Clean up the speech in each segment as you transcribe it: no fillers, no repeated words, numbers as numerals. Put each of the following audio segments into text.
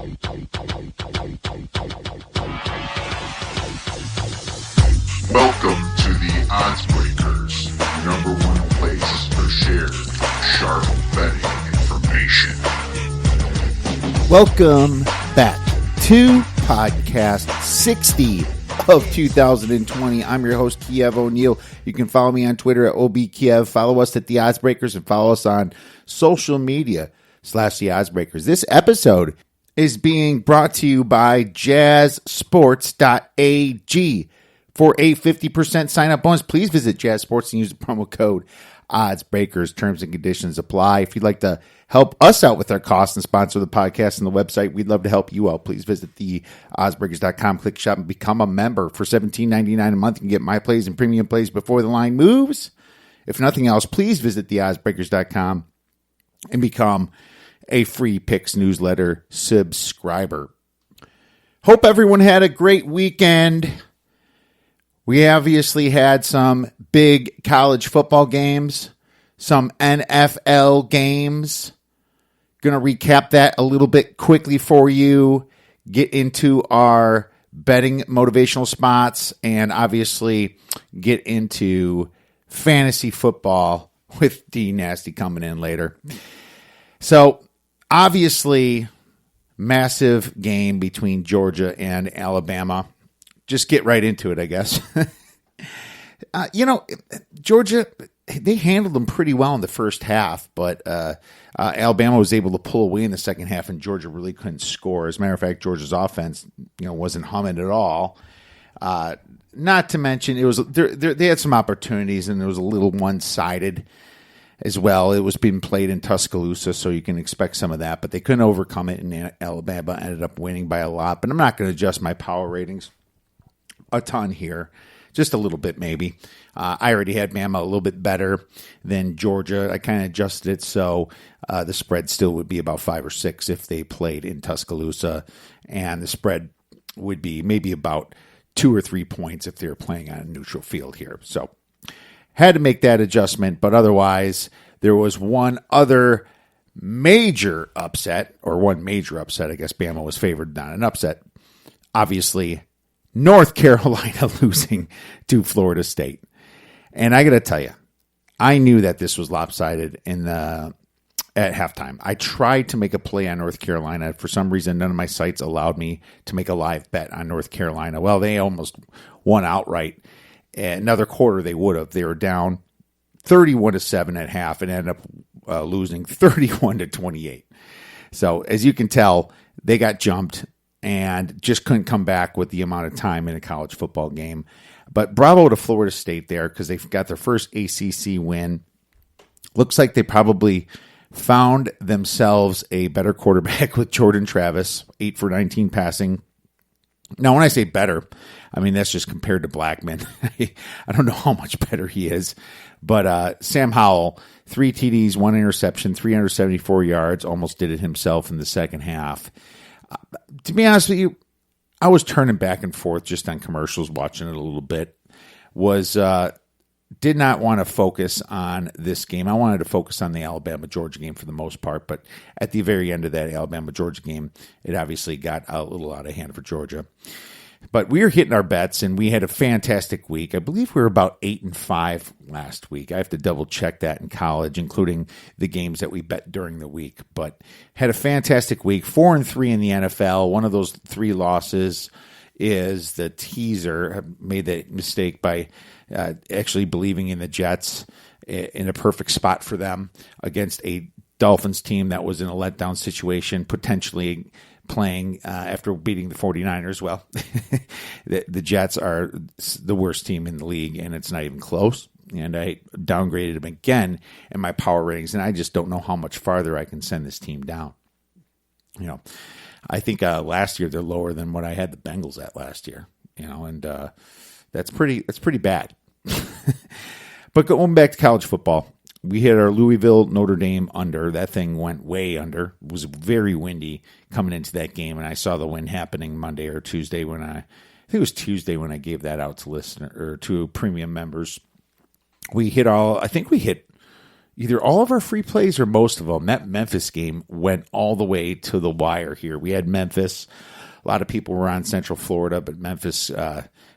Welcome to the ODDSBREAKER'S #1 place for shared, sharp betting information. Welcome back to podcast 60 of 2020. I'm your host, Kiev O'Neill. You can follow me on Twitter at OBKiev. Follow us at the ODDSBREAKERS and follow us on social media / the ODDSBREAKERS. This episode is being brought to you by jazzsports.ag. For a 50% sign-up bonus, please visit Jazz Sports and use the promo code ODDSBREAKERS. Terms and conditions apply. If you'd like to help us out with our costs and sponsor the podcast and the website, we'd love to help you out. Please visit the oddsbreakers.com, click shop, and become a member. For $17.99 a month, you can get my plays and premium plays before the line moves. If nothing else, please visit the oddsbreakers.com and become a free picks newsletter subscriber. Hope everyone had a great weekend. We obviously had some big college football games, some NFL games. Going to recap that a little bit quickly for you, get into our betting motivational spots, and obviously get into fantasy football with D Nasty coming in later. So, obviously, massive game between Georgia and Alabama. Just get right into it, I guess. Georgia, they handled them pretty well in the first half, but Alabama was able to pull away in the second half, and Georgia really couldn't score. As a matter of fact, Georgia's offense, wasn't humming at all. Not to mention, it was they had some opportunities, and it was a little one-sided as well. It was being played in Tuscaloosa, so you can expect some of that, but they couldn't overcome it, and Alabama ended up winning by a lot. But I'm not going to adjust my power ratings a ton here, just a little bit maybe. I already had Bama a little bit better than Georgia. I kind of adjusted it so the spread still would be about 5 or 6 if they played in Tuscaloosa, and the spread would be maybe about 2 or 3 points if they were playing on a neutral field here. So had to make that adjustment, but otherwise there was one major upset. I guess Bama was favored, not an upset. Obviously, North Carolina losing to Florida State. And I got to tell you, I knew that this was lopsided at halftime. I tried to make a play on North Carolina. For some reason, none of my sites allowed me to make a live bet on North Carolina. Well, they almost won outright. Another quarter they would have. They were down 31-7 at half and ended up losing 31-28. So as you can tell, they got jumped and just couldn't come back with the amount of time in a college football game. But bravo to Florida State there, because they've got their first ACC win. Looks like they probably found themselves a better quarterback with Jordan Travis, 8 for 19 passing. Now, when I say better, I mean that's just compared to Blackman. I don't know how much better he is. But Sam Howell, 3 TDs, 1 interception, 374 yards, almost did it himself in the second half. To be honest with you, I was turning back and forth just on commercials, watching it a little bit. Did not want to focus on this game. I wanted to focus on the Alabama-Georgia game for the most part, but at the very end of that Alabama-Georgia game, it obviously got a little out of hand for Georgia. But we were hitting our bets, and we had a fantastic week. I believe we were about 8-5 last week. I have to double-check that in college, including the games that we bet during the week. But had a fantastic week, 4-3 in the NFL. One of those 3 losses is the teaser. I made that mistake by actually believing in the Jets in a perfect spot for them against a Dolphins team that was in a letdown situation, potentially playing after beating the 49ers. Well, the Jets are the worst team in the league, and it's not even close. And I downgraded them again in my power ratings, and I just don't know how much farther I can send this team down. I think last year they're lower than what I had the Bengals at last year. And that's pretty bad. But going back to college football, we hit our Louisville Notre Dame under. That thing went way under. It was very windy coming into that game, and I saw the wind happening Monday or Tuesday when I think it was Tuesday when I gave that out to listener or to premium members. We hit either all of our free plays or most of them. That Memphis game went all the way to the wire here. We had Memphis. A lot of people were on Central Florida, but Memphis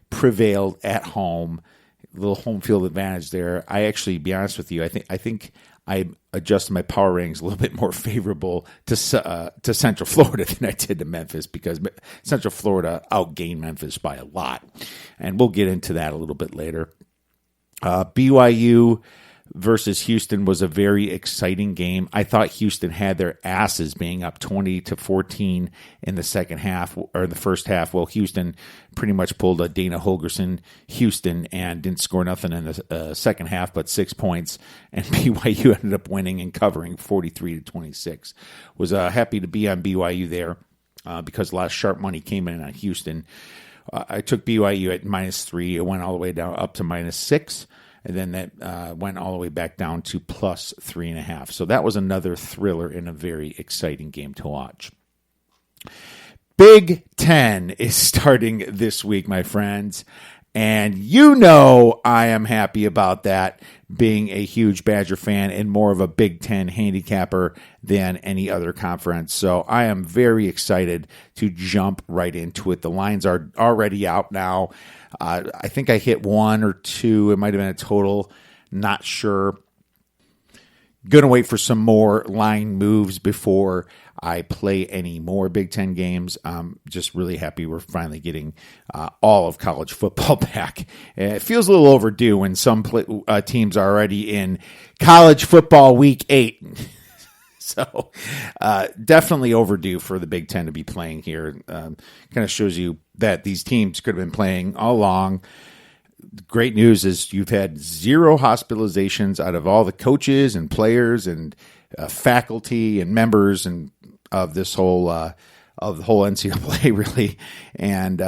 prevailed at home. A little home field advantage there. I actually, be honest with you, I think I adjusted my power ratings a little bit more favorable to Central Florida than I did to Memphis, because Central Florida outgained Memphis by a lot. And we'll get into that a little bit later. BYU versus Houston was a very exciting game. I thought Houston had their asses being up 20-14 in the second half, or the first half. Well, Houston pretty much pulled a Dana Holgerson Houston and didn't score nothing in the second half but 6 points, and BYU ended up winning and covering 43-26. Was happy to be on BYU there because a lot of sharp money came in on Houston. I took BYU at -3. It went all the way down up to -6. And then that went all the way back down to +3.5. So that was another thriller and a very exciting game to watch. Big Ten is starting this week, my friends. And you know I am happy about that, being a huge Badger fan and more of a Big Ten handicapper than any other conference. So I am very excited to jump right into it. The lines are already out now. I think I hit 1 or 2. It might have been a total. Not sure. Going to wait for some more line moves before I play any more Big Ten games. Just really happy we're finally getting all of college football back. It feels a little overdue when some teams are already in college football week 8. So definitely overdue for the Big Ten to be playing here. Kind of shows you that these teams could have been playing all along. Great news is you've had 0 hospitalizations out of all the coaches and players and faculty and members and of this whole of the whole NCAA, really, and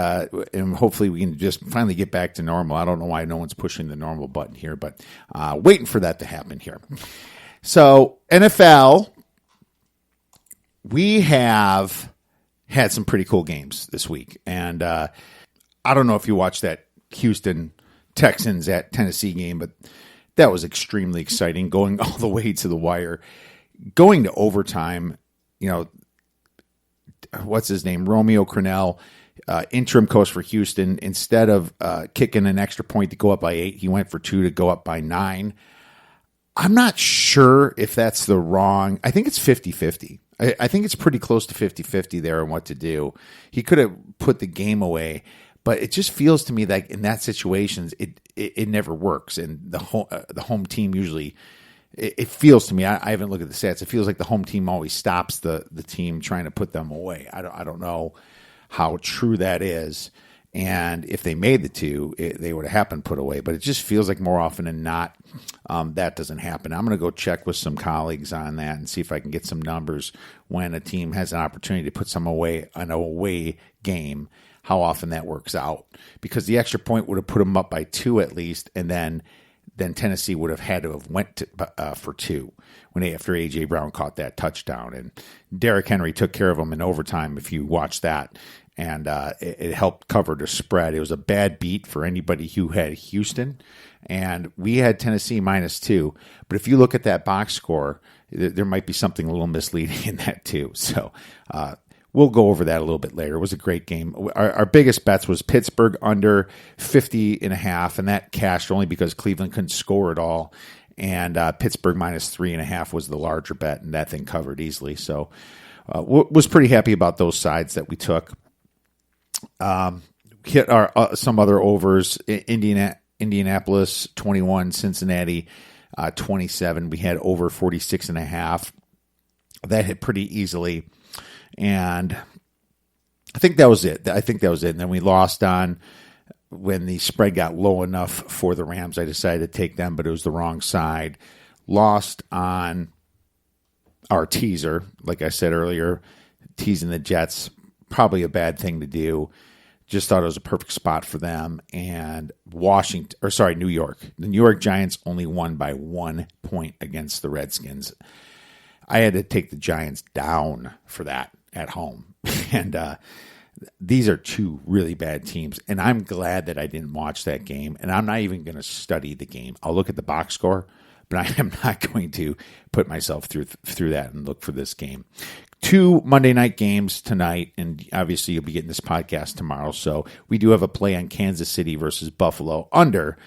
hopefully we can just finally get back to normal. I don't know why no one's pushing the normal button here, but waiting for that to happen here. So NFL, we have had some pretty cool games this week, and I don't know if you watched that Houston Texans at Tennessee game, but that was extremely exciting, going all the way to the wire, going to overtime. You know, what's his name? Romeo Crennel, interim coach for Houston. Instead of kicking an extra point to go up by 8, he went for 2 to go up by 9. I'm not sure if that's the wrong. I think it's 50-50. I think it's pretty close to 50-50 there on what to do. He could have put the game away, but it just feels to me like in that situations, it never works. And the home team usually, it feels to me, I haven't looked at the stats, it feels like the home team always stops the team trying to put them away. I don't know how true that is. And if they made the 2, they would have happened put away. But it just feels like more often than not, that doesn't happen. I'm going to go check with some colleagues on that and see if I can get some numbers when a team has an opportunity to put some away, an away game, how often that works out. Because the extra point would have put them up by 2 at least, and then Tennessee would have had to have went for 2 after A.J. Brown caught that touchdown. And Derrick Henry took care of them in overtime, if you watch that. And it helped cover the spread. It was a bad beat for anybody who had Houston. And we had Tennessee -2. But if you look at that box score, there might be something a little misleading in that too. So we'll go over that a little bit later. It was a great game. Our biggest bets was Pittsburgh under 50.5, and that cashed only because Cleveland couldn't score at all. And Pittsburgh -3.5 was the larger bet, and that thing covered easily. So was pretty happy about those sides that we took. Hit our some other overs. Indianapolis 21, Cincinnati 27. We had over 46.5. That hit pretty easily, and I think that was it. And then we lost on when the spread got low enough for the Rams. I decided to take them, but it was the wrong side. Lost on our teaser, like I said earlier, teasing the Jets. Probably a bad thing to do. Just thought it was a perfect spot for them. And New York. The New York Giants only won by 1 point against the Redskins. I had to take the Giants down for that at home. And these are 2 really bad teams. And I'm glad that I didn't watch that game. And I'm not even going to study the game. I'll look at the box score, but I am not going to put myself through that and look for this game. 2 Monday night games tonight, and obviously you'll be getting this podcast tomorrow. So we do have a play on Kansas City versus Buffalo under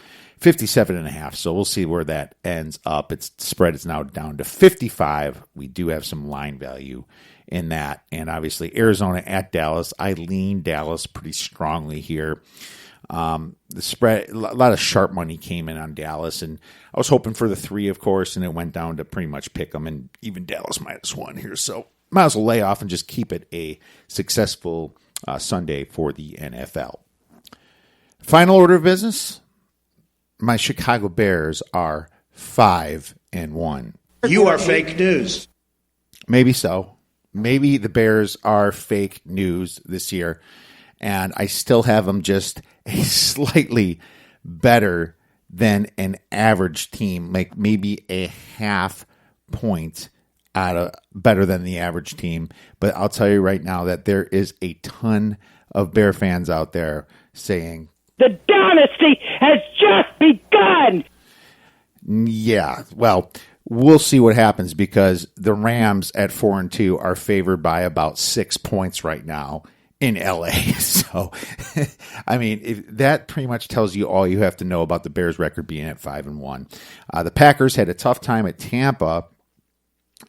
57.5. So we'll see where that ends up. Its spread is now down to 55. We do have some line value in that. And obviously Arizona at Dallas. I lean Dallas pretty strongly here. The spread, a lot of sharp money came in on Dallas, and I was hoping for the 3, of course, and it went down to pretty much pick them, and even Dallas -1 here. So might as well lay off and just keep it a successful Sunday for the NFL. Final order of business. My Chicago Bears are 5-1. You are fake news. Maybe so. Maybe the Bears are fake news this year, and I still have them just a slightly better than an average team, like maybe a half point out of better than the average team. But I'll tell you right now that there is a ton of Bear fans out there saying, the dynasty has just begun. Yeah, well, we'll see what happens because the Rams at 4-2 are favored by about 6 points right now in LA. So, I mean, that pretty much tells you all you have to know about the Bears record being at 5-1. The Packers had a tough time at Tampa,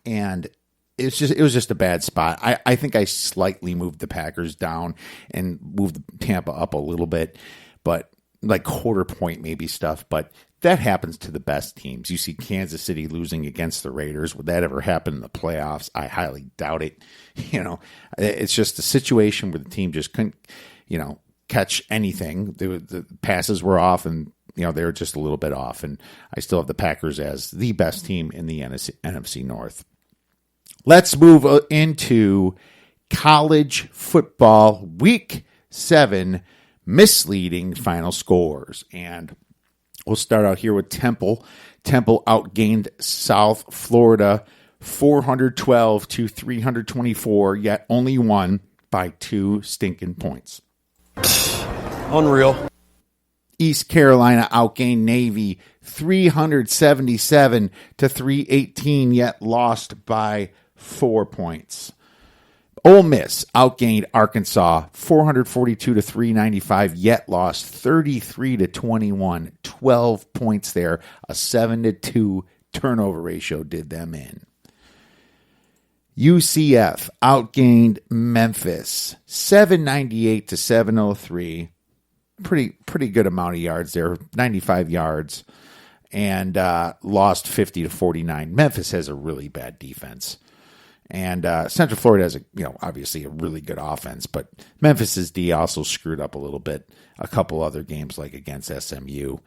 and it was just a bad spot. I think I slightly moved the Packers down and moved Tampa up a little bit, but like quarter point maybe stuff. But that happens to the best teams. You see Kansas City losing against the Raiders. Would that ever happen in the playoffs? I highly doubt it. You know, it's just a situation where the team just couldn't, catch anything. The passes were off, and they were just a little bit off. And I still have the Packers as the best team in the NFC North. Let's move into college football week 7 misleading final scores. And we'll start out here with Temple. Temple outgained South Florida 412 to 324, yet only won by 2 stinking points. Unreal. East Carolina outgained Navy 377 to 318, yet lost by 4 points. Ole Miss outgained Arkansas 442 to 395, yet lost 33 to 21. 12 points there. A 7-2 turnover ratio did them in. UCF outgained Memphis 798 to 703. Pretty good amount of yards there, 95 yards, and lost 50 to 49. Memphis has a really bad defense. And Central Florida has obviously a really good offense, but Memphis's D also screwed up a little bit. A couple other games like against SMU.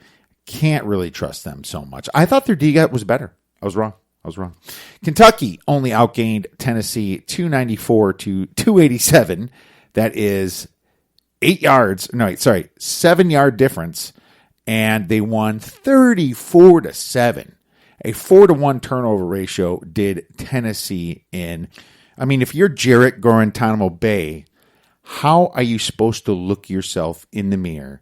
Can't really trust them so much. I thought their D was better. I was wrong. Kentucky only outgained Tennessee 294 to 287. That is 7-yard difference, and they won 34 to 7. A 4-1 turnover ratio did Tennessee in. I mean, if you're Jarrett Guantanamo Bay, how are you supposed to look yourself in the mirror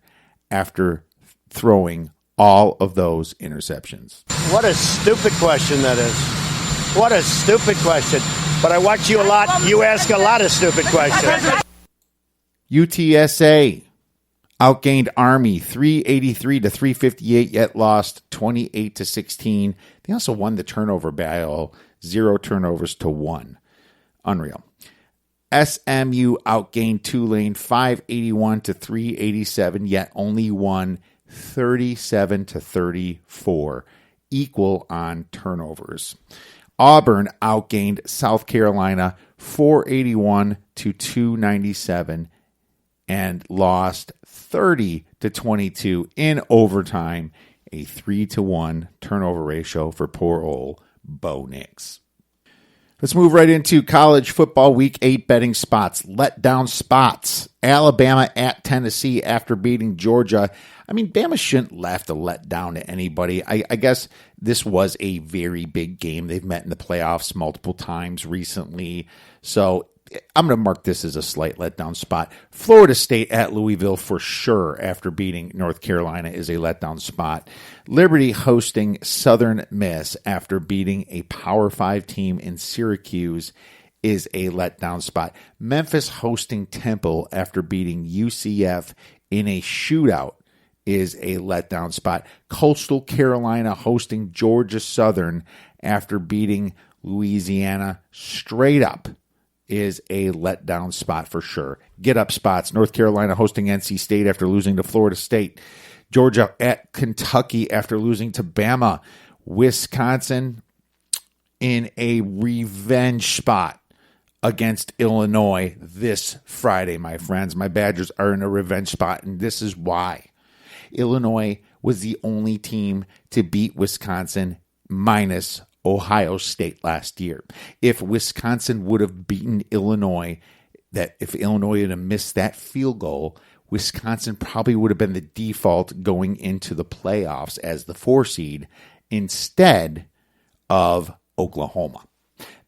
after throwing all of those interceptions? What a stupid question that is. What a stupid question. But I watch you a lot. You ask a lot of stupid questions. UTSA outgained Army 383 to 358, yet lost 28 to 16. They also won the turnover battle, 0 turnovers to 1. Unreal. SMU outgained Tulane 581 to 387, yet only won 37 to 34, equal on turnovers. Auburn outgained South Carolina 481 to 297 and lost 30 to 22 in overtime, a 3-1 turnover ratio for poor old Bo Nix. Let's move right into college football week 8 betting spots. Letdown spots. Alabama at Tennessee after beating Georgia. I mean, Bama shouldn't have to let down to anybody. I guess this was a very big game. They've met in the playoffs multiple times recently. So I'm going to mark this as a slight letdown spot. Florida State at Louisville for sure after beating North Carolina is a letdown spot. Liberty hosting Southern Miss after beating a Power 5 team in Syracuse is a letdown spot. Memphis hosting Temple after beating UCF in a shootout is a letdown spot. Coastal Carolina hosting Georgia Southern after beating Louisiana straight up is a letdown spot for sure. Get up spots. North Carolina hosting NC State after losing to Florida State. Georgia at Kentucky after losing to Bama. Wisconsin in a revenge spot against Illinois this Friday, my friends. My Badgers are in a revenge spot, and this is why. Illinois was the only team to beat Wisconsin minus Ohio State last year. If Wisconsin would have beaten Illinois, that if Illinois had missed that field goal, Wisconsin probably would have been the default going into the playoffs as the 4 seed instead of Oklahoma.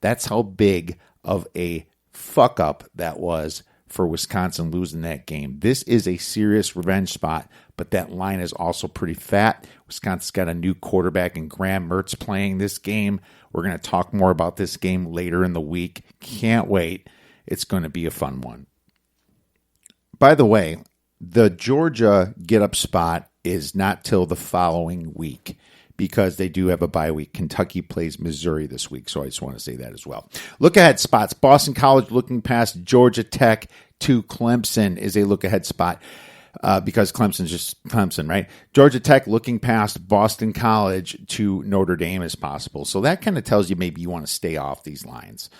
That's how big of a fuck up that was for Wisconsin losing that game. This is a serious revenge spot, but that line is also pretty fat. Wisconsin's got a new quarterback in Graham Mertz playing this game. We're going to talk more about this game later in the week. Can't wait. It's going to be a fun one. By the way, the Georgia get-up spot is not till the following week because they do have a bye week. Kentucky plays Missouri this week, so I just want to say that as well. Look ahead spots. Boston College looking past Georgia Tech to Clemson is a look ahead spot because Clemson's just Clemson, right? Georgia Tech looking past Boston College to Notre Dame as possible. So that kind of tells you maybe you want to stay off these lines.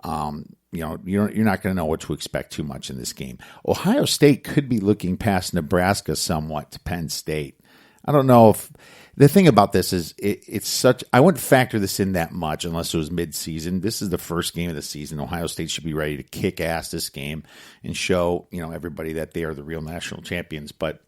You're not going to know what to expect too much in this game. Ohio State could be looking past Nebraska somewhat to Penn State. I don't know if the thing about this is it's such. I wouldn't factor this in that much unless it was mid-season. This is the first game of the season. Ohio State should be ready to kick ass this game and show everybody that they are the real national champions. But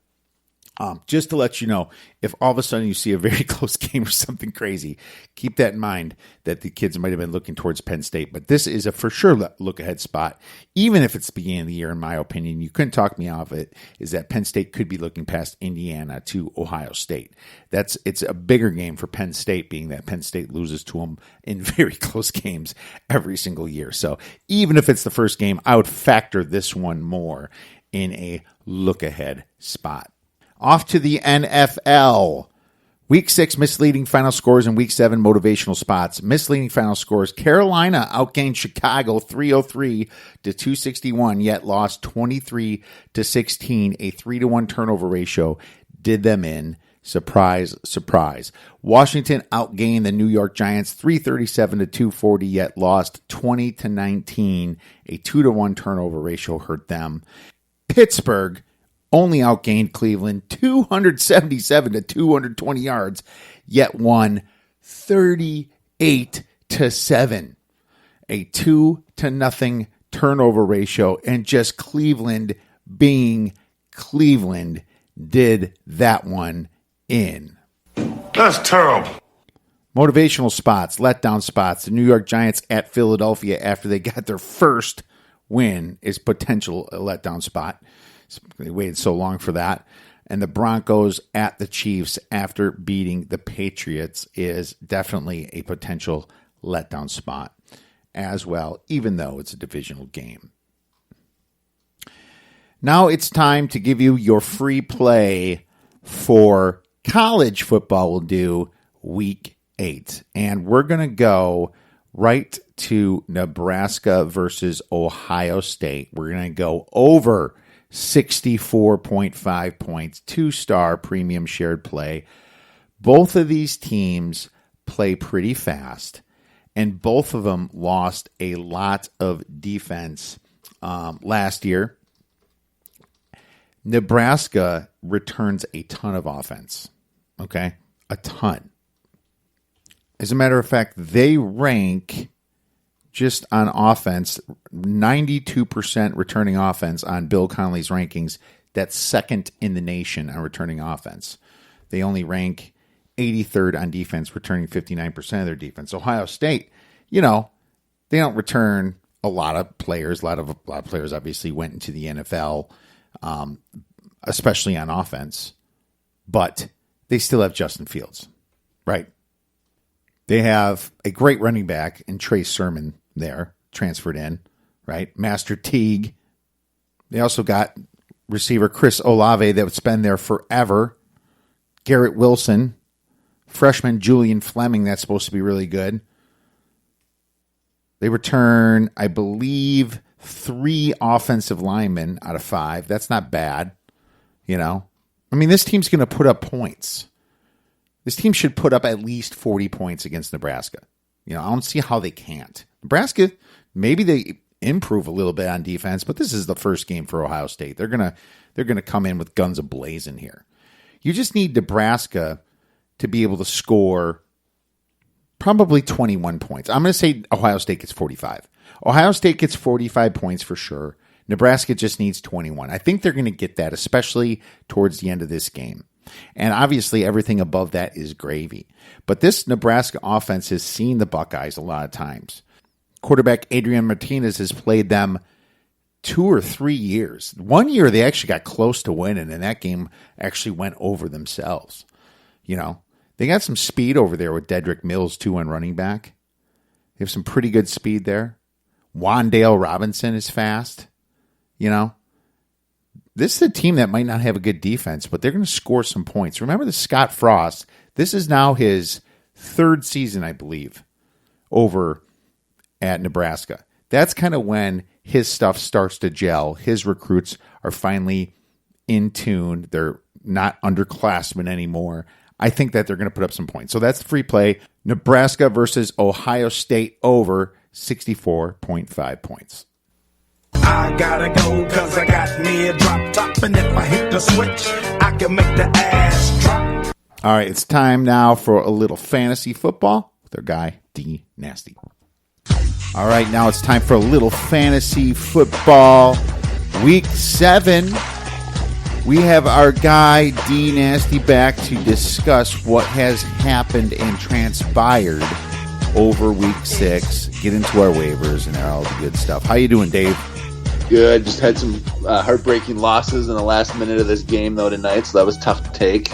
just to let you know, if all of a sudden you see a very close game or something crazy, keep that in mind that the kids might have been looking towards Penn State. But this is a for sure look-ahead spot. Even if it's the beginning of the year, in my opinion, you couldn't talk me off it, is that Penn State could be looking past Indiana to Ohio State. It's a bigger game for Penn State, being that Penn State loses to them in very close games every single year. So even if it's the first game, I would factor this one more in a look-ahead spot. Off to the NFL. Week 6 misleading final scores and Week 7 motivational spots. Misleading final scores. Carolina outgained Chicago 303 to 261, yet lost 23 to 16. A 3-1 turnover ratio did them in. Surprise, surprise. Washington outgained the New York Giants 337 to 240, yet lost 20 to 19. A 2-1 turnover ratio hurt them. Pittsburgh only outgained Cleveland 277 to 220 yards, yet won 38 to 7. A 2-0 turnover ratio, and just Cleveland being Cleveland did that one in. That's terrible. Motivational spots, letdown spots. The New York Giants at Philadelphia after they got their first win is potential letdown spot. They waited so long for that. And the Broncos at the Chiefs after beating the Patriots is definitely a potential letdown spot as well, even though it's a divisional game. Now it's time to give you your free play for college football. We'll do Week 8. And we're going to go right to Nebraska versus Ohio State. We're going to go over 64.5 points, 2-star premium shared play. Both of these teams play pretty fast, and both of them lost a lot of defense last year. Nebraska returns a ton of offense, okay? A ton. As a matter of fact, they rank just on offense, 92% returning offense on Bill Connelly's rankings. That's second in the nation on returning offense. They only rank 83rd on defense, returning 59% of their defense. Ohio State, they don't return a lot of players obviously went into the NFL, especially on offense, but they still have Justin Fields, right? They have a great running back in Trey Sermon there, transferred in, right? Master Teague. They also got receiver Chris Olave that's been there forever. Garrett Wilson, freshman Julian Fleming, that's supposed to be really good. They return, I believe, 3 offensive linemen out of 5. That's not bad, you know. I mean, this team's going to put up points. This team should put up at least 40 points against Nebraska. You know, I don't see how they can't. Nebraska, maybe they improve a little bit on defense, but this is the first game for Ohio State. They're gonna come in with guns a-blazing here. You just need Nebraska to be able to score probably 21 points. I'm going to say Ohio State gets 45. Ohio State gets 45 points for sure. Nebraska just needs 21. I think they're going to get that, especially towards the end of this game. And obviously everything above that is gravy. But this Nebraska offense has seen the Buckeyes a lot of times. Quarterback Adrian Martinez has played them 2 or 3 years. 1 year they actually got close to winning, and that game actually went over themselves. You know, they got some speed over there with Dedrick Mills, too, on running back. They have some pretty good speed there. Wandale Robinson is fast. You know, this is a team that might not have a good defense, but they're going to score some points. Remember the Scott Frost. This is now his 3rd season, I believe, over at Nebraska. That's kind of when his stuff starts to gel. His recruits are finally in tune. They're not underclassmen anymore. I think that they're going to put up some points. So that's the free play. Nebraska versus Ohio State over 64.5 points. I gotta go cause I got me a drop top, and if I hit the switch, I can make the ass drop. All right, it's time now for a little fantasy football with our guy, D Nasty. All right, now it's time for a little fantasy football. Week 7. We have our guy, D Nasty, back to discuss what has happened and transpired over week 6. Get into our waivers and all the good stuff. How you doing, Dave? Good. Just had some heartbreaking losses in the last minute of this game, though, tonight, so that was tough to take.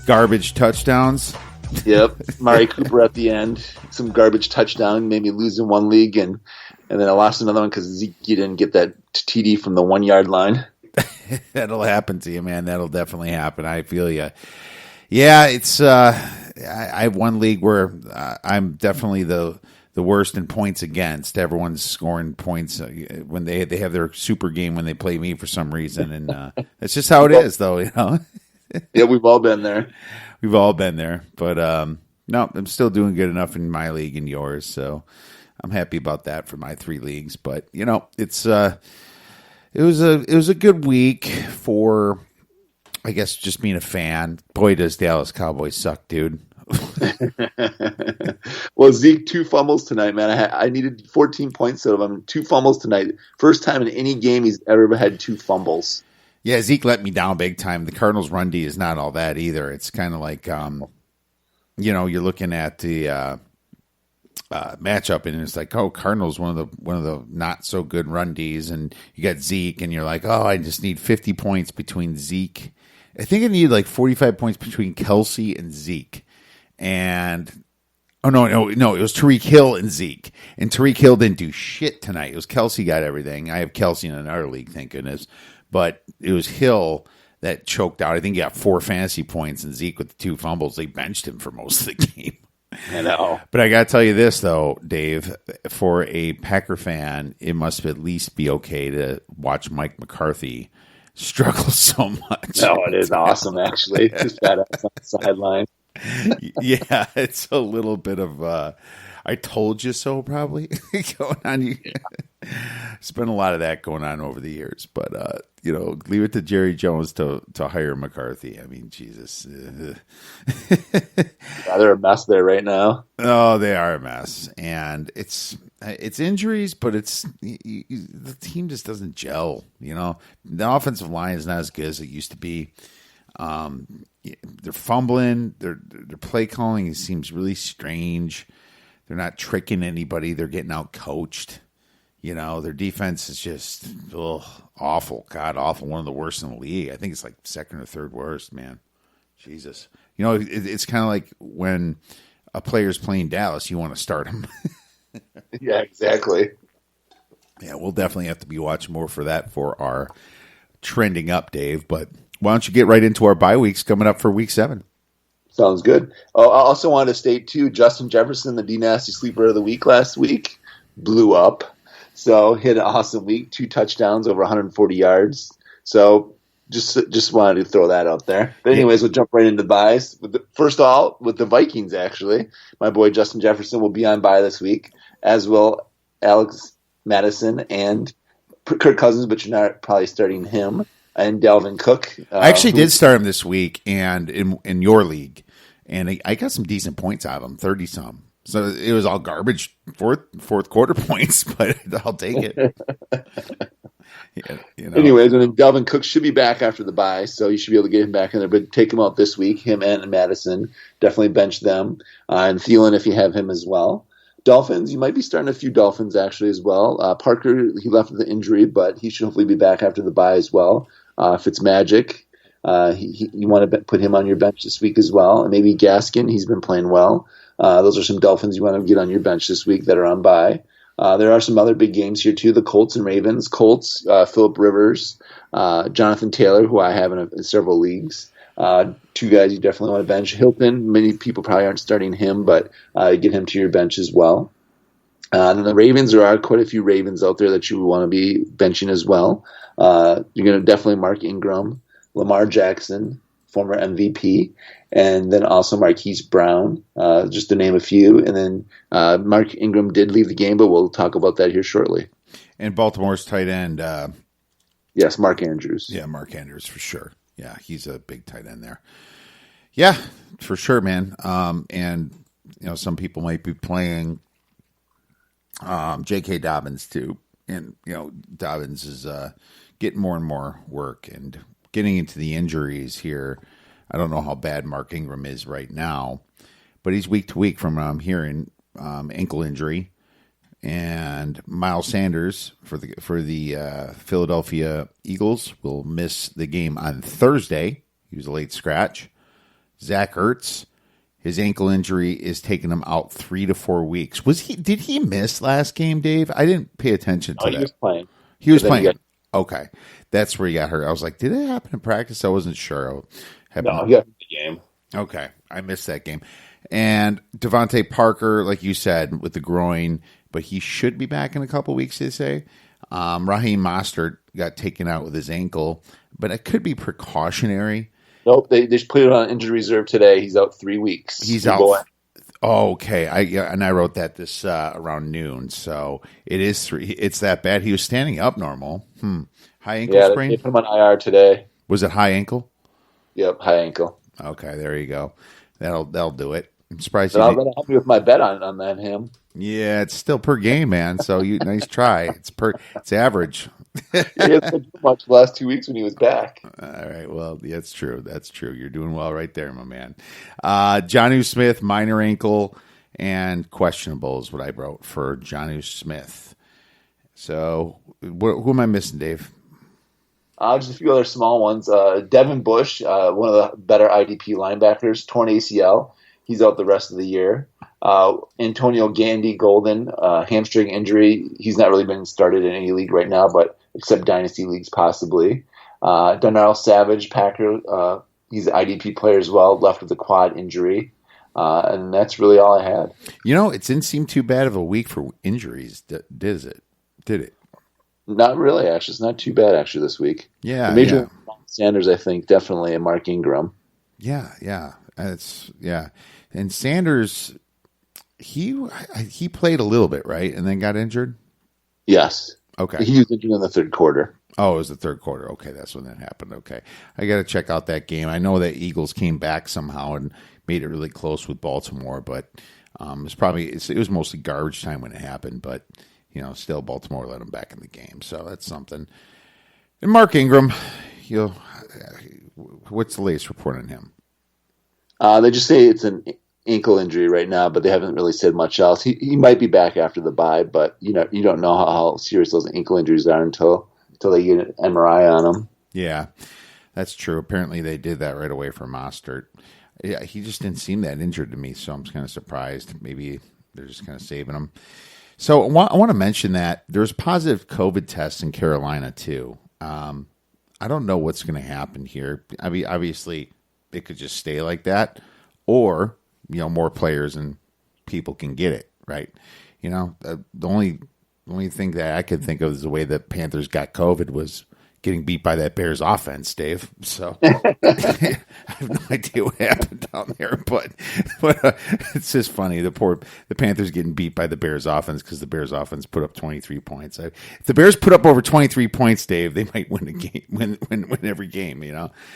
Garbage touchdowns. Yep. Mari Cooper at the end. Some garbage touchdown. Made me lose in one league, and then I lost another one because Zeke didn't get that TD from the 1 yard line. That'll happen to you, man. That'll definitely happen. I feel you. Yeah, it's I have one league where I'm definitely the worst in points against. Everyone's scoring points when they have their super game when they play me for some reason, and that's just how it is, though. You know. Yeah, we've all been there. We've all been there, but no, I'm still doing good enough in my league and yours, so I'm happy about that for my 3 leagues. But you know, it's it was a good week for, I guess, just being a fan. Boy, does Dallas Cowboys suck, dude. Well, Zeke, 2 fumbles tonight, man. I needed 14 points out of him. 2 fumbles tonight. First time in any game he's ever had 2 fumbles. Yeah, Zeke let me down big time. The Cardinals' run D is not all that either. It's kind of like, you know, you're looking at the matchup, and it's like, oh, Cardinals one of the not so good run Ds, and you got Zeke, and you're like, oh, I just need 50 points between Zeke. I think I needed like 45 points between Kelsey and Zeke, and no, it was Tyreek Hill and Zeke, and Tyreek Hill didn't do shit tonight. It was Kelsey got everything. I have Kelsey in another league, thank goodness, but it was Hill that choked out. I think he got 4 fantasy points, and Zeke with the 2 fumbles. They benched him for most of the game. I know. But I got to tell you this, though, Dave, for a Packer fan, it must at least be okay to watch Mike McCarthy struggle so much. No, it is awesome, actually. Just that on the sideline. Yeah, it's a little bit of I told you so probably going on. It's been a lot of that going on over the years. But, you know, leave it to Jerry Jones to hire McCarthy. I mean, Jesus. Yeah, they're a mess there right now. Oh, they are a mess. And it's injuries, but the team just doesn't gel. You know, the offensive line is not as good as it used to be. They're fumbling. Their play calling seems really strange. They're not tricking anybody. They're getting out coached. Their defense is just awful, god awful, one of the worst in the league. I think it's like second or third worst, man. Jesus, it's kind of like when a player's playing Dallas, you want to start him. Yeah, exactly. Yeah, we'll definitely have to be watching more for that for our trending up, Dave. But why don't you get right into our bye weeks coming up for week 7? Sounds good. Oh, I also wanted to state, too, Justin Jefferson, the D-Nasty Sleeper of the Week last week, blew up. So hit an awesome week, 2 touchdowns, over 140 yards. So just wanted to throw that out there. But anyways, we'll jump right into buys. First of all, with the Vikings, actually. My boy Justin Jefferson will be on bye this week, as will Alex Madison and Kirk Cousins, but you're not probably starting him, and Dalvin Cook. I actually did start him this week and in your league, and I got some decent points out of him, 30-some. So it was all garbage fourth quarter points, but I'll take it. Anyways, and then Dalvin Cook should be back after the bye, so you should be able to get him back in there. But take him out this week, him and Madison. Definitely bench them. And Thielen if you have him as well. Dolphins, you might be starting a few Dolphins actually as well. Parker, he left with an injury, but he should hopefully be back after the bye as well. Fitzmagic, you want to put him on your bench this week as well. And maybe Gaskin, he's been playing well. Those are some Dolphins you want to get on your bench this week that are on bye. There are some other big games here too, the Colts and Ravens. Colts, Phillip Rivers, Jonathan Taylor, who I have in several leagues. 2 guys you definitely want to bench. Hilton, many people probably aren't starting him, but get him to your bench as well. And then the Ravens, there are quite a few Ravens out there that you want to be benching as well. You're going to definitely Mark Ingram, Lamar Jackson, former MVP, and then also Marquise Brown, just to name a few. And then Mark Ingram did leave the game, but we'll talk about that here shortly. And Baltimore's tight end. Yes, Mark Andrews. Yeah, Mark Andrews for sure. Yeah, he's a big tight end there. Yeah, for sure, man. And some people might be playing J.K. Dobbins too, and Dobbins is getting more and more work and getting into the injuries here. I don't know how bad Mark Ingram is right now, but he's week to week from what I'm hearing, ankle injury. And Miles Sanders for the Philadelphia Eagles will miss the game on Thursday. He was a late scratch. Zach Ertz, his ankle injury is taking him out 3 to 4 weeks. Did he miss last game, Dave? I didn't pay attention to that. He was playing. He was playing. Okay, that's where he got hurt. I was like, did it happen in practice? I wasn't sure. No, he got the game. Okay, I missed that game. And Devontae Parker, like you said, with the groin, but he should be back in a couple weeks, they say. Raheem Mostert got taken out with his ankle, but it could be precautionary. Nope, they just put it on injury reserve today. He's out 3 weeks. He's out. Boy. Oh, okay. I wrote that this around noon, so it is 3. It's that bad. He was standing up normal. High ankle sprain? They put him on IR today. Was it high ankle? Yep, high ankle. Okay, there you go. That'll do it. I'm surprised. That'll help me with my bet on that him. Yeah, it's still per game, man. So nice try. It's average. He hasn't been much the last 2 weeks when he was back. All right. Well, that's true. That's true. You're doing well right there, my man. Jonnu Smith, minor ankle and questionable is what I wrote for Jonnu Smith. So who am I missing, Dave? Just a few other small ones. Devin Bush, one of the better IDP linebackers, torn ACL. He's out the rest of the year. Antonio Gandy Golden, hamstring injury. He's not really been started in any league right now, but except dynasty leagues possibly. Darnell Savage, Packer, he's an IDP player as well, left with a quad injury. And that's really all I had. It didn't seem too bad of a week for injuries, did it? Not really, actually. It's not too bad, actually, this week. Yeah. The major Sanders, I think, definitely, and Mark Ingram. Yeah. And Sanders, he played a little bit, right? And then got injured? Yes. Okay. He was injured in the third quarter. Oh, it was the third quarter. Okay, that's when that happened. Okay. I got to check out that game. I know that Eagles came back somehow and made it really close with Baltimore, but it was mostly garbage time when it happened, but still Baltimore let him back in the game. So that's something. And Mark Ingram, what's the latest report on him? They just say it's an ankle injury right now, but they haven't really said much else. He might be back after the bye, but you don't know how serious those ankle injuries are until they get an MRI on them. Yeah, that's true. Apparently they did that right away for Mostert. Yeah, he just didn't seem that injured to me, so I'm kind of surprised. Maybe they're just kind of saving him. So I want to mention that there's positive COVID tests in Carolina too. I don't know what's going to happen here. I mean, obviously it could just stay like that, or more players and people can get it, right? The only thing that I could think of is the way that Panthers got COVID was getting beat by that Bears offense, Dave. So I have no idea what happened down there, but it's just funny. The Panthers getting beat by the Bears offense because the Bears offense put up 23 points. If the Bears put up over 23 points, Dave, they might win a game, win every game.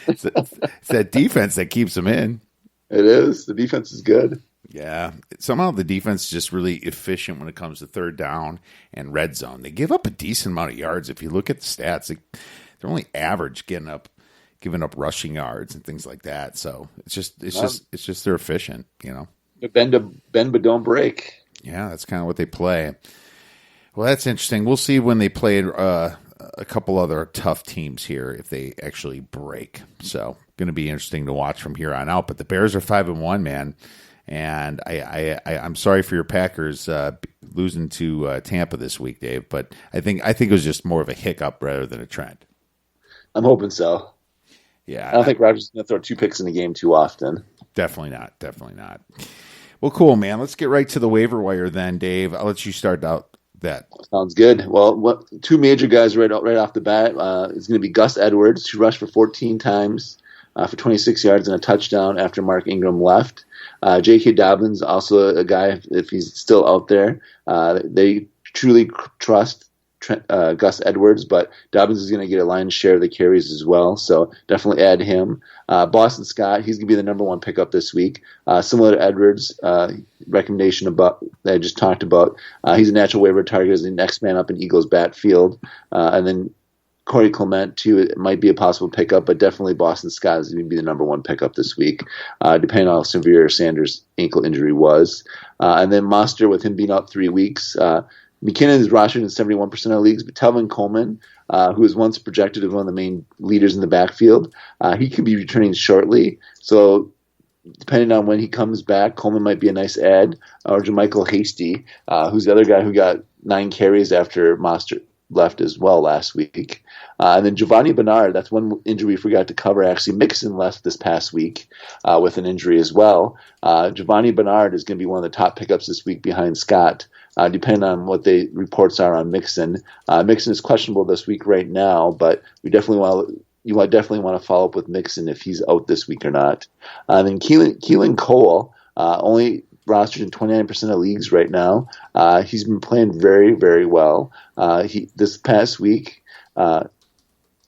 It's that defense that keeps them in. It is. The defense is good. Yeah. Somehow the defense is just really efficient when it comes to third down and red zone. They give up a decent amount of yards. If you look at the stats, they're only average giving up rushing yards and things like that. So it's just they're efficient, Bend but don't break. Yeah, that's kind of what they play. Well, that's interesting. We'll see when they play a couple other tough teams here if they actually break. So going to be interesting to watch from here on out. But the Bears are 5-1, man. And I'm sorry for your Packers losing to Tampa this week, Dave. But I think it was just more of a hiccup rather than a trend. I'm hoping so. Yeah, I don't think Rodgers is going to throw 2 picks in a game too often. Definitely not. Well, cool, man. Let's get right to the waiver wire then, Dave. I'll let you start out that. Sounds good. Well, 2 major guys right off the bat is going to be Gus Edwards, who rushed for 14 times for 26 yards and a touchdown after Mark Ingram left. J.K. Dobbins, also a guy, if he's still out there, they truly trust Gus Edwards, but Dobbins is going to get a lion's share of the carries as well, so definitely add him. Boston Scott, he's going to be the number 1 pickup this week. Similar to Edwards, recommendation about that I just talked about. He's a natural waiver target as the next man up in Eagles' backfield. And then Corey Clement, too, it might be a possible pickup, but definitely Boston Scott is going to be the number 1 pickup this week, depending on how severe Sanders' ankle injury was. And then Mostert, with him being out 3 weeks. McKinnon is rostered in 71% of leagues, but Telvin Coleman, who was once projected as one of the main leaders in the backfield, he could be returning shortly. So depending on when he comes back, Coleman might be a nice add. Or Jermichael Hasty, who's the other guy who got 9 carries after Mostert left as well last week. And then Giovanni Bernard, that's one injury we forgot to cover. Actually, Mixon left this past week with an injury as well. Giovanni Bernard is going to be one of the top pickups this week behind Scott, depending on what the reports are on Mixon. Mixon is questionable this week right now, but you definitely want to follow up with Mixon if he's out this week or not. And then Keelan Cole, only rostered in 29% of leagues right now. He's been playing very, very well. This past week,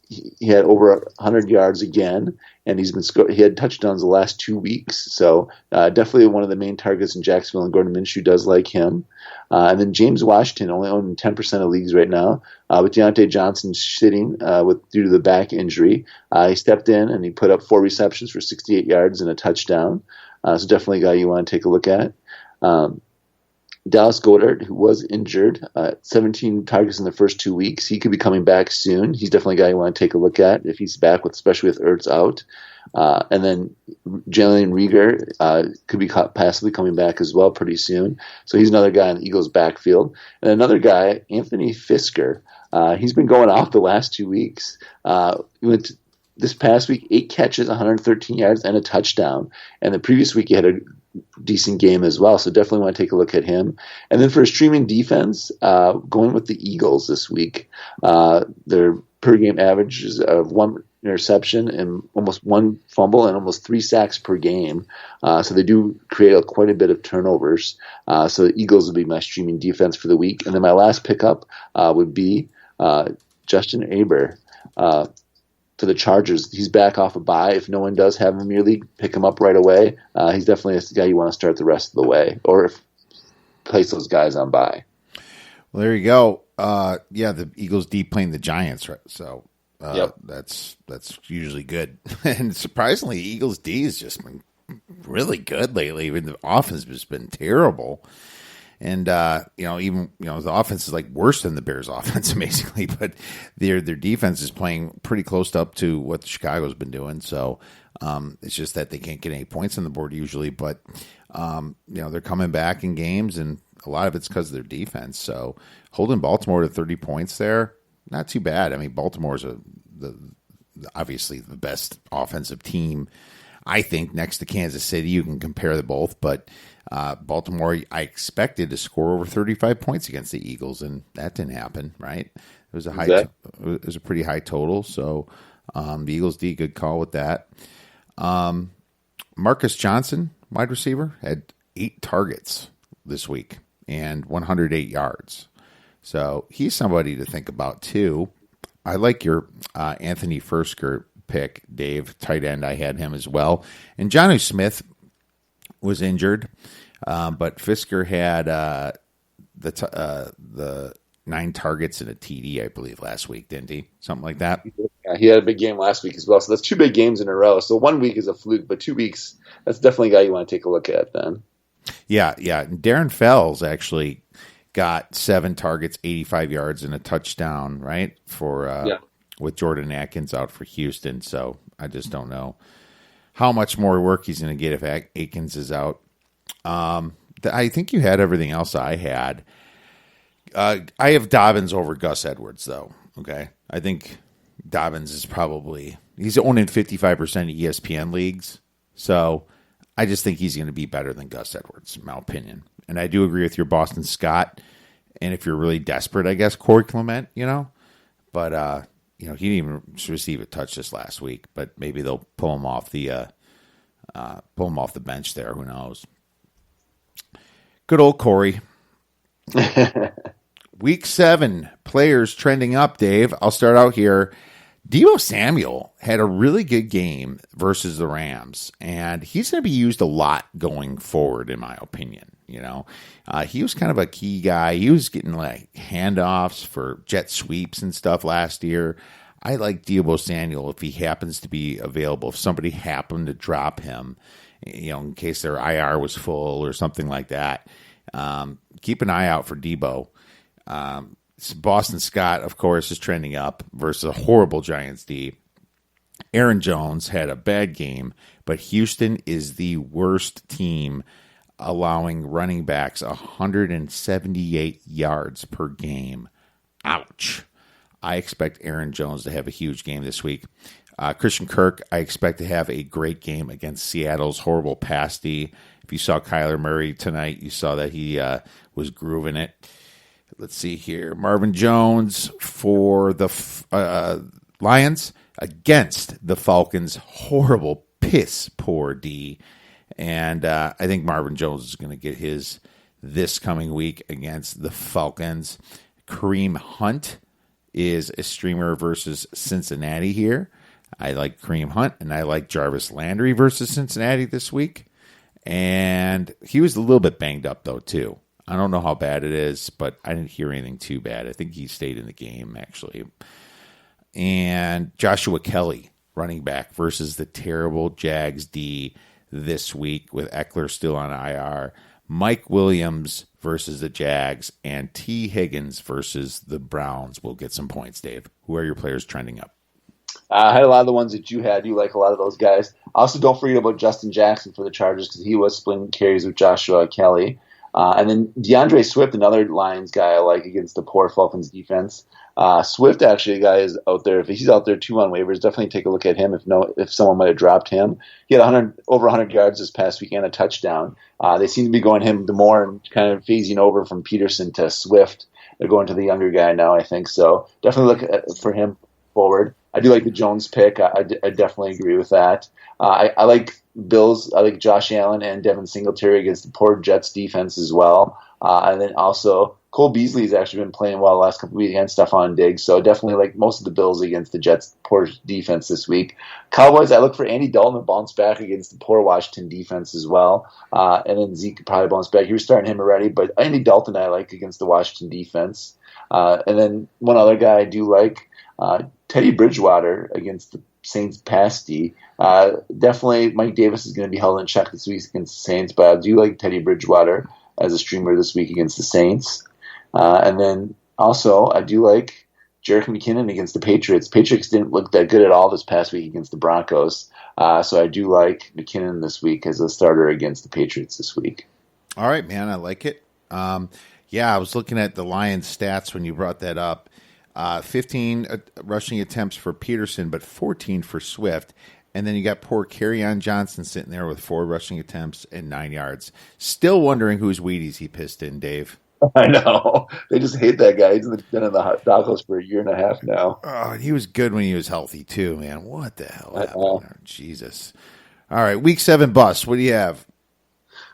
he had over 100 yards again, and he had touchdowns the last 2 weeks. So definitely one of the main targets in Jacksonville, and Gordon Minshew does like him. And then James Washington, only owned in 10% of leagues right now, with Deontay Johnson sitting due to the back injury. He stepped in and he put up 4 receptions for 68 yards and a touchdown. So definitely a guy you want to take a look at. Dallas Goedert, who was injured, 17 targets in the first 2 weeks. He could be coming back soon. He's definitely a guy you want to take a look at if he's back, especially with Ertz out. And then Jalen Reagor could be possibly coming back as well pretty soon. So he's another guy in the Eagles' backfield. And another guy, Anthony Fisker. He's been going off the last 2 weeks. He went this past week, 8 catches, 113 yards, and a touchdown. And the previous week, he had a decent game as well. So definitely want to take a look at him. And then for a streaming defense, going with the Eagles this week. Their per game averages of 1 interception and almost 1 fumble and almost 3 sacks per game. So they do create quite a bit of turnovers. So the Eagles will be my streaming defense for the week. And then my last pickup would be Justin Aber. For the Chargers, he's back off a bye. If no one does have him in your league, pick him up right away. He's definitely a guy you want to start the rest of the way, or place those guys on bye. Well, there you go. The Eagles D playing the Giants, right? So yep. That's usually good. And surprisingly, Eagles D has just been really good lately. Even the offense has been terrible. And, the offense is like worse than the Bears offense, amazingly, but their defense is playing pretty close up to what Chicago's been doing. So, it's just that they can't get any points on the board usually, but, they're coming back in games, and a lot of it's because of their defense. So holding Baltimore to 30 points there, not too bad. I mean, Baltimore's obviously the best offensive team, I think, next to Kansas City. You can compare the both, but Baltimore, I expected to score over 35 points against the Eagles, and that didn't happen. Right? It was it was a pretty high total. So the Eagles did a good call with that. Marcus Johnson, wide receiver, had 8 targets this week and 108 yards. So he's somebody to think about too. I like your Anthony Firsker pick, Dave, tight end. I had him as well. And Jonnu Smith was injured, but Fisker had the 9 targets and a TD, I believe, last week, didn't he? Something like that. Yeah, he had a big game last week as well. So that's 2 big games in a row. So 1 week is a fluke, but 2 weeks, that's definitely a guy you want to take a look at then. Yeah. And Darren Fells actually got 7 targets, 85 yards, and a touchdown, right? With Jordan Atkins out for Houston. So I just don't know how much more work he's going to get if Atkins is out. I think you had everything else I had. I have Dobbins over Gus Edwards, though. Okay. I think Dobbins is he's owning 55% of ESPN leagues. So I just think he's going to be better than Gus Edwards, in my opinion. And I do agree with your Boston Scott. And if you're really desperate, I guess Corey Clement, But, he didn't even receive a touch this last week. But maybe they'll pull him off the bench there. Who knows? Good old Corey. Week 7, players trending up, Dave. I'll start out here. Deebo Samuel had a really good game versus the Rams, and he's going to be used a lot going forward, in my opinion. He was kind of a key guy. He was getting like handoffs for jet sweeps and stuff last year. I like Deebo Samuel if he happens to be available. If somebody happened to drop him, in case their IR was full or something like that, keep an eye out for Deebo. Boston Scott, of course, is trending up versus a horrible Giants D. Aaron Jones had a bad game, but Houston is the worst team, allowing running backs 178 yards per game. Ouch. I expect Aaron Jones to have a huge game this week. Christian Kirk, I expect to have a great game against Seattle's horrible pass D. If you saw Kyler Murray tonight, you saw that he was grooving it. Let's see here. Marvin Jones for the Lions against the Falcons. Horrible, piss poor D. And I think Marvin Jones is going to get his this coming week against the Falcons. Kareem Hunt is a streamer versus Cincinnati here. I like Kareem Hunt, and I like Jarvis Landry versus Cincinnati this week. And he was a little bit banged up, though, too. I don't know how bad it is, but I didn't hear anything too bad. I think he stayed in the game, actually. And Joshua Kelly, running back, versus the terrible Jags D this week with Eckler still on IR. Mike Williams versus the Jags, and T. Higgins versus the Browns will get some points, Dave. Who are your players trending up? I had a lot of the ones that you had. You like a lot of those guys. Also, don't forget about Justin Jackson for the Chargers because he was splitting carries with Joshua Kelly. And then DeAndre Swift, another Lions guy I like against the poor Falcons defense. Swift, actually, a guy is out there. If he's out there too on waivers, definitely take a look at him. If someone might have dropped him, he had over 100 yards this past week and a touchdown. They seem to be going him the more and kind of phasing over from Peterson to Swift. They're going to the younger guy now, I think. So definitely look for him forward. I do like the Jones pick. I definitely agree with that. I like Bills. I like Josh Allen and Devin Singletary against the poor Jets defense as well. And then also Cole Beasley has actually been playing well the last couple of weeks and Stephon Diggs. So definitely like most of the Bills against the Jets' poor defense this week. Cowboys, I look for Andy Dalton to bounce back against the poor Washington defense as well. And then Zeke could probably bounce back. You were starting him already, but Andy Dalton I like against the Washington defense. And then one other guy I do like, Teddy Bridgewater against Saints pass D. Definitely Mike Davis is going to be held in check this week against the Saints, but I do like Teddy Bridgewater as a streamer this week against the Saints. And then also I do like Jerick McKinnon against the Patriots. Patriots didn't look that good at all this past week against the Broncos. So I do like McKinnon this week as a starter against the Patriots this week. All right, man. I like it. Yeah, I was looking at the Lions stats when you brought that up. 15 rushing attempts for Peterson, but 14 for Swift. And then you got poor Kerryon Johnson sitting there with 4 rushing attempts and 9 yards. Still wondering whose Wheaties he pissed in, Dave. I know. They just hate that guy. He's been in the doghouse for a year and a half now. Oh, he was good when he was healthy, too, man. What the hell happened there? Jesus. All right, Week 7 bust. What do you have?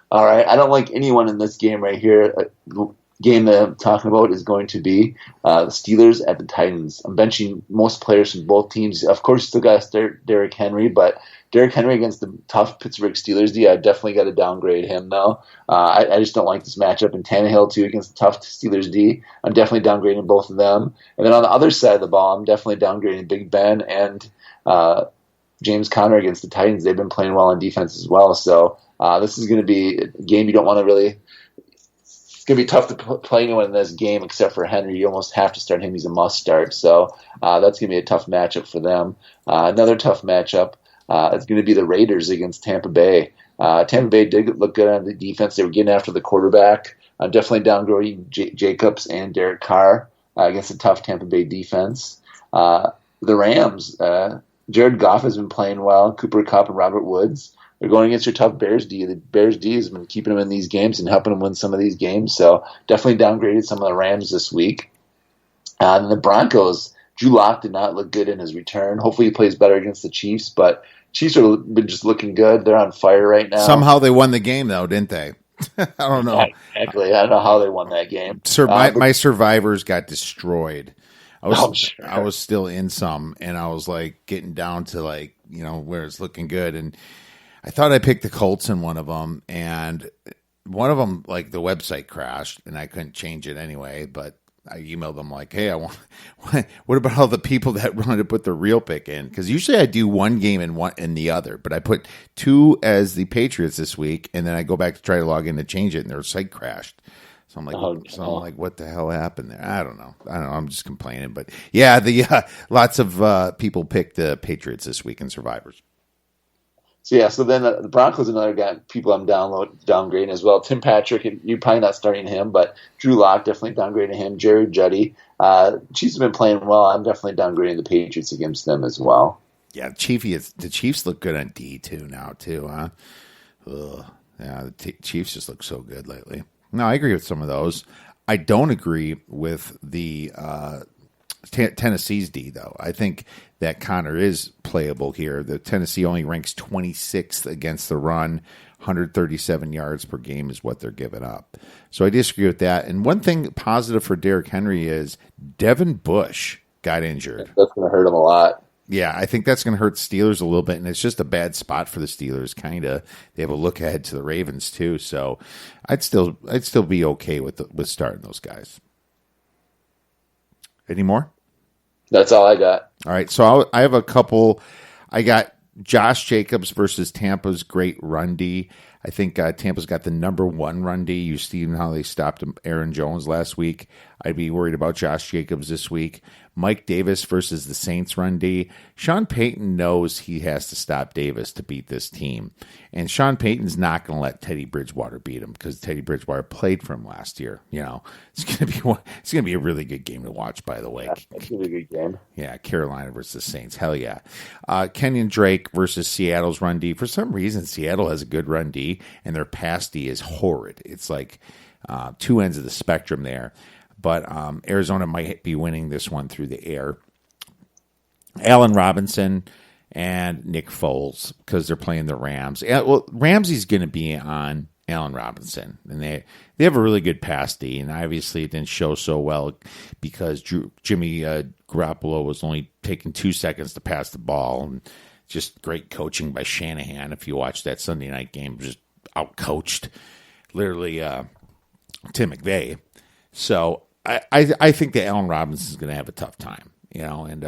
All right. I don't like anyone in this game right here. The game that I'm talking about is going to be the Steelers at the Titans. I'm benching most players from both teams. Of course, you still got Derrick Henry, but Derrick Henry against the tough Pittsburgh Steelers D, I definitely got to downgrade him now. I just don't like this matchup. And Tannehill, too, against the tough Steelers D. I'm definitely downgrading both of them. And then on the other side of the ball, I'm definitely downgrading Big Ben and James Conner against the Titans. They've been playing well on defense as well. So this is going to be a game you don't want to really – it's going to be tough to play anyone in this game except for Henry. You almost have to start him. He's a must start. So that's going to be a tough matchup for them. Another tough matchup. It's going to be the Raiders against Tampa Bay. Tampa Bay did look good on the defense. They were getting after the quarterback. Definitely downgrading Jacobs and Derek Carr against a tough Tampa Bay defense. The Rams, Jared Goff has been playing well. Cooper Kupp and Robert Woods. They're going against your tough Bears D. The Bears D has been keeping them in these games and helping them win some of these games. So definitely downgraded some of the Rams this week. And the Broncos, Drew Lock did not look good in his return. Hopefully he plays better against the Chiefs, but Chiefs have been just looking good. They're on fire right now. Somehow they won the game, though, didn't they? I don't know. Exactly. I don't know how they won that game. My survivors got destroyed. I Sure. was still in some, and I was like getting down to where it's looking good, and I thought I picked the Colts in one of them, and one of them, like, the website crashed, and I couldn't change it anyway, but I emailed them like, hey, what about all the people that wanted to put the real pick in? Because usually I do one game and one and the other, but I put 2 as the Patriots this week, and then I go back to try to log in to change it, and their site crashed. So I'm like, what the hell happened there? I don't know. I'm just complaining, but yeah, lots of people picked the Patriots this week in survivors. So then the Broncos, another guy, people I'm downgrading as well. Tim Patrick, you're probably not starting him, but Drew Lock, definitely downgrading him. Jerry Jeudy. Chiefs have been playing well. I'm definitely downgrading the Patriots against them as well. Yeah, the Chiefs look good on D2 now, too, huh? Ugh. Yeah, the Chiefs just look so good lately. No, I agree with some of those. I don't agree with the Tennessee's D, though. I think that Connor is playable here. The Tennessee only ranks 26th against the run. 137 yards per game is what they're giving up. So I disagree with that. And one thing positive for Derrick Henry is Devin Bush got injured. That's going to hurt him a lot. Yeah, I think that's going to hurt the Steelers a little bit, and it's just a bad spot for the Steelers, kind of. They have a look ahead to the Ravens, too. So I'd still be okay with starting those guys. Any more? That's all I got. All right, so I have a couple. I got Josh Jacobs versus Tampa's great run D. I think Tampa's got the number 1 run D. You see how they stopped Aaron Jones last week. I'd be worried about Josh Jacobs this week. Mike Davis versus the Saints run D. Sean Payton knows he has to stop Davis to beat this team. And Sean Payton's not going to let Teddy Bridgewater beat him because Teddy Bridgewater played for him last year. It's going to be a really good game to watch, by the way. Yeah, it's going to be a good game. Yeah, Carolina versus Saints. Hell yeah. Kenyon Drake versus Seattle's run D. For some reason, Seattle has a good run D, and their pass D is horrid. It's like 2 ends of the spectrum there. But Arizona might be winning this one through the air. Allen Robinson and Nick Foles, because they're playing the Rams. Well, Ramsey's going to be on Allen Robinson, and they have a really good pass D, and obviously it didn't show so well because Jimmy Garoppolo was only taking 2 seconds to pass the ball, and just great coaching by Shanahan. If you watch that Sunday night game, just out-coached literally Tim McVay. So I think that Allen Robinson is going to have a tough time, and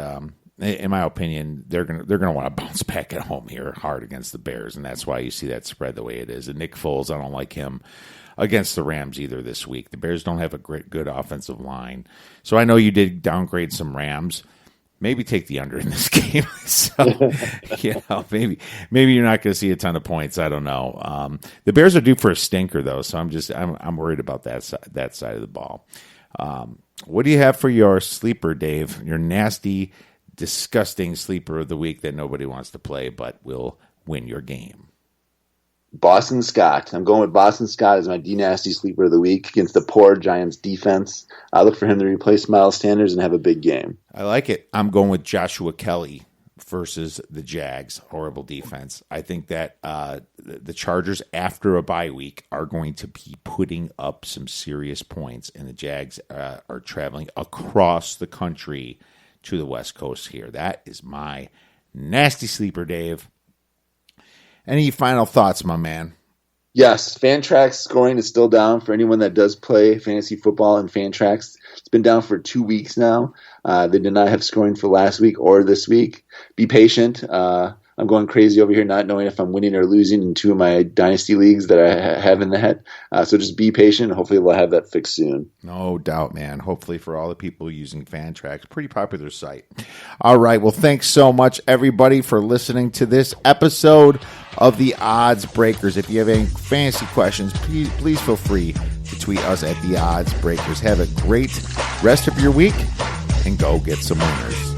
in my opinion, they're gonna want to bounce back at home here hard against the Bears, and that's why you see that spread the way it is. And Nick Foles, I don't like him against the Rams either this week. The Bears don't have a good offensive line, so I know you did downgrade some Rams. Maybe take the under in this game. So, maybe you're not going to see a ton of points. I don't know. The Bears are due for a stinker though, so I'm worried about that side of the ball. What do you have for your sleeper, Dave? Your nasty, disgusting sleeper of the week that nobody wants to play but will win your game. Boston Scott. I'm going with Boston Scott as my D-Nasty sleeper of the week against the poor Giants defense. I look for him to replace Miles Sanders and have a big game. I like it. I'm going with Joshua Kelly versus the Jags. Horrible defense. I think that the Chargers, after a bye week, are going to be putting up some serious points, and the Jags are traveling across the country to the West Coast here. That is my nasty sleeper, Dave. Any final thoughts, my man? Yes, Fantrax scoring is still down for anyone that does play fantasy football in Fantrax. It's been down for 2 weeks now. They did not have scoring for last week or this week. Be patient. I'm going crazy over here not knowing if I'm winning or losing in 2 of my dynasty leagues that I have in the head. So just be patient. Hopefully we'll have that fixed soon. No doubt, man. Hopefully for all the people using Fantrax. Pretty popular site. All right. Well, thanks so much, everybody, for listening to this episode of the Odds Breakers. If you have any fantasy questions, please feel free to tweet us at the Odds Breakers. Have a great rest of your week and go get some winners.